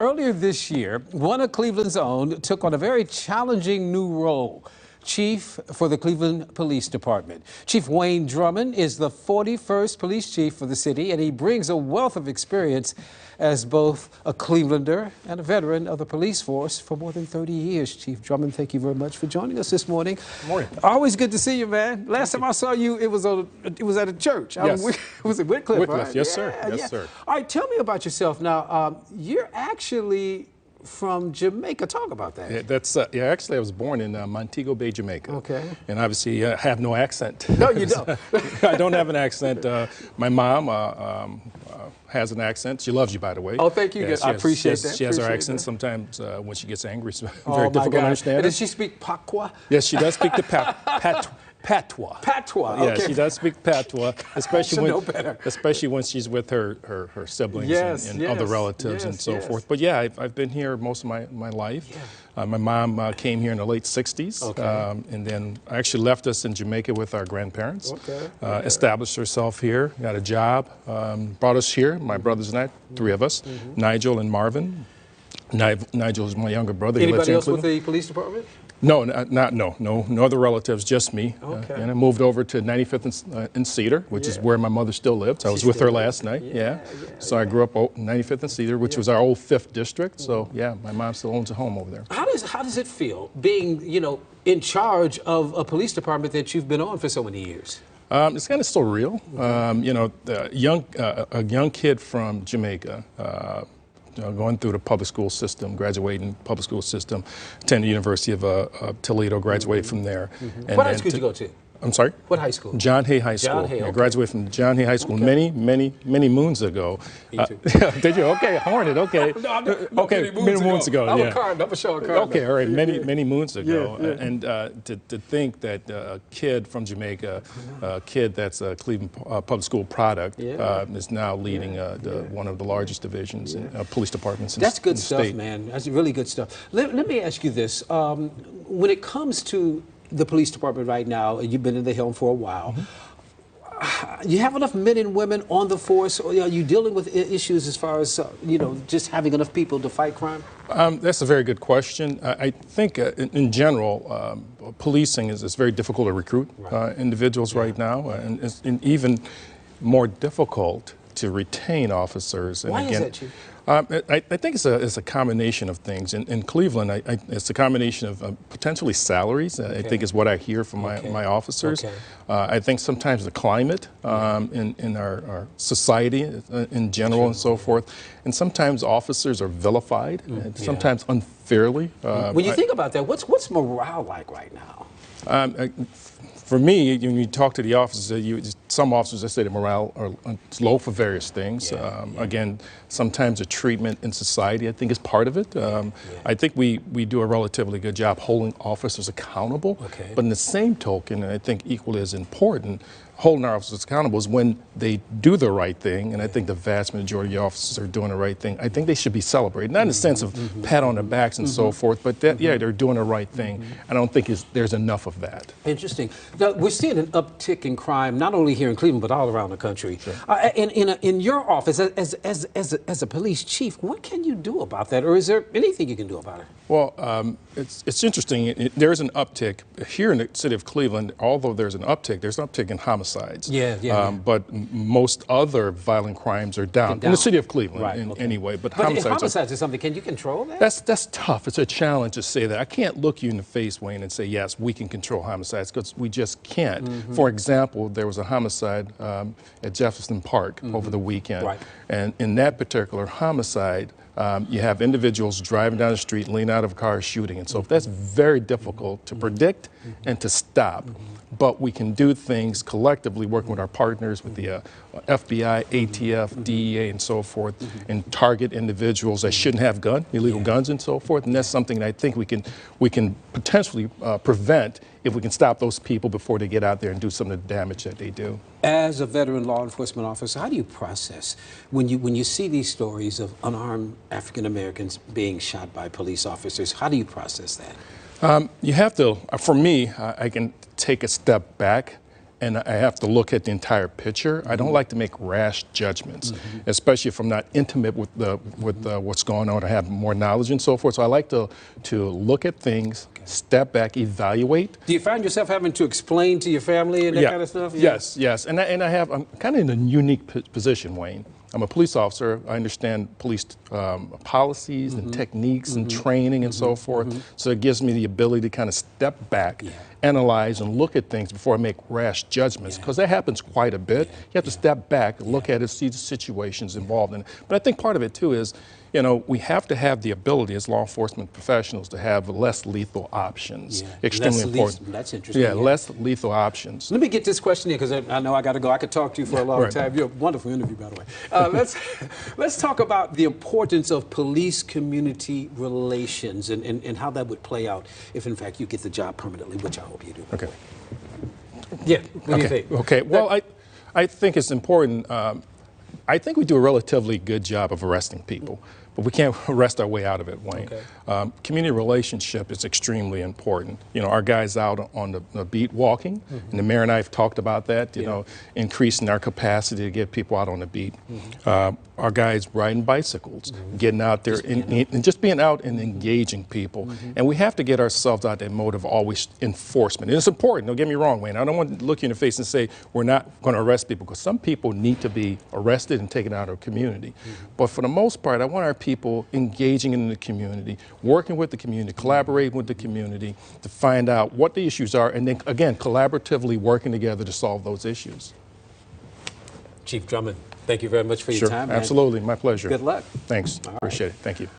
Earlier this year, one of Cleveland's own took on a very challenging new role. Chief for the Cleveland Police Department. Chief Wayne Drummond is the 41st police chief for the city, and he brings a wealth of experience as both a Clevelander and a veteran of the police force for more than 30 years. Chief Drummond, thank you very much for joining us this morning. Good morning. Always good to see you, man. Last time I saw you, it was at a church. Yes. Was it Whitcliffe? Whitcliffe, right? yes, sir. Yes, sir. All right, tell me about yourself now. You're actually from Jamaica. Talk about that. Yeah, actually, I was born in Montego Bay, Jamaica. Okay. And obviously, I have no accent. No, you don't. I don't have an accent. My mom has an accent. She loves you, by the way. Oh, thank you. Yeah, I appreciate that. She has her Appreciate accent that. sometimes when she gets angry. It's very Oh, difficult to understand. And does she speak Patois? Yes, she does speak the patois. Patois. Yeah, Okay. she does speak patois, especially when she's with her siblings and other relatives and so forth. But yeah, I've been here most of my life. Yeah. My mom came here in the late 60s, and then actually left us in Jamaica with our grandparents. Established herself here, got a job, brought us here, my brothers and I, three of us, Nigel and Marvin. Nigel is my younger brother. Anybody else with the police department? No, no other relatives, just me. Okay. And I moved over to 95th and Cedar, which is where my mother still lives. I was with her last night. Yeah. So I grew up 95th and Cedar, which was our old 5th district. So yeah, my mom still owns a home over there. How does it feel being, in charge of a police department that you've been on for so many years? It's kind of surreal. A young kid from Jamaica. Going through the public school system, graduating public school system, attended the University of Toledo, graduated from there. And what high school did you go to? I'm sorry? What high school? John Hay High School. John Hay, I graduated from John Hay High School many moons ago. Did you? Okay, Hornet, okay. Many moons ago. I'm a Sean Carter. Okay, all right, many moons ago. Yeah. And to think that a kid from Jamaica, a kid that's a Cleveland Public School product, is now leading one of the largest divisions in police departments in the state. That's good stuff, man. That's really good stuff. Let me ask you this. When it comes to the police department right now, you've been in the helm for a while. You have enough men and women on the force, or are you dealing with issues as far as, just having enough people to fight crime? That's a very good question. I think in general, policing is very difficult to recruit individuals right now, and it's even more difficult to retain officers. And Why is that, Chief? I think it's a combination of things. In Cleveland, it's a combination of potentially salaries, I think is what I hear from my officers. I think sometimes the climate in our society in general and so forth. And sometimes officers are vilified, sometimes unfairly. When you think about that, what's morale like right now? For me, when you talk to the officers, some officers, they say the morale is low for various things. Again, sometimes the treatment in society, I think, is part of it. I think we do a relatively good job holding officers accountable. But in the same token, and I think equally as important, holding our officers accountable is when they do the right thing, and I think the vast majority of officers are doing the right thing. I think they should be celebrated, not in the sense of pat on the backs and so forth, but that, they're doing the right thing. I don't think there's enough of that. Interesting. Now, we're seeing an uptick in crime, not only here in Cleveland, but all around the country. Sure. In your office, as a police chief, what can you do about that, or is there anything you can do about it? Well, it's interesting. There's an uptick here in the city of Cleveland. Although there's an uptick in homicides. But most other violent crimes are down in the city of Cleveland, anyway. But homicides is something. Can you control that? That's tough. It's a challenge to say that. I can't look you in the face, Wayne, and say yes, we can control homicides, because we just can't. For example, there was a homicide at Jefferson Park over the weekend, and in that particular homicide, you have individuals driving down the street, leaning out of a car, shooting. And so that's very difficult to predict and to stop. But we can do things collectively, working with our partners, with the FBI, ATF, DEA, and so forth, and target individuals that shouldn't have illegal guns and so forth. And that's something that I think we can potentially prevent if we can stop those people before they get out there and do some of the damage that they do. As a veteran law enforcement officer, how do you process when you see these stories of unarmed African Americans being shot by police officers? How do you process that? You have to, for me, I can take a step back and I have to look at the entire picture. I don't like to make rash judgments, especially if I'm not intimate with what's going on. I have more knowledge and so forth. So I like to look at things, step back, evaluate. Do you find yourself having to explain to your family and that kind of stuff? Yes. And I'm kind of in a unique position, Wayne. I'm a police officer. I understand police policies and techniques and training and so forth. So it gives me the ability to kind of step back, analyze and look at things before I make rash judgments, because that happens quite a bit. You have to step back, look at it, see the situations involved in it. But I think part of it too is, you know, we have to have the ability as law enforcement professionals to have less lethal options. Extremely important. That's interesting. Yeah, less lethal options. Let me get this question in, because I know I got to go. I could talk to you for a long time. You're a wonderful interview, by the way. Let's talk about the importance of police-community relations and how that would play out if, in fact, you get the job permanently, which I hope you do. Okay. Yeah. What do you think? Okay. Well, I think it's important. I think we do a relatively good job of arresting people, but we can't arrest our way out of it, Wayne. Okay. Community relationship is extremely important. You know, our guys out on the beat walking, and the mayor and I have talked about that, you know, increasing our capacity to get people out on the beat. Our guys riding bicycles, getting out there and just being out and engaging people. And we have to get ourselves out that mode of always enforcement. And it's important, don't get me wrong, Wayne. I don't want to look you in the face and say we're not going to arrest people, because some people need to be arrested and taken out of our community. But for the most part, I want our people engaging in the community, working with the community, collaborating with the community to find out what the issues are, and then, again, collaboratively working together to solve those issues. Chief Drummond, thank you very much for your time. Absolutely. My pleasure. Good luck. Thanks. Appreciate it. Thank you.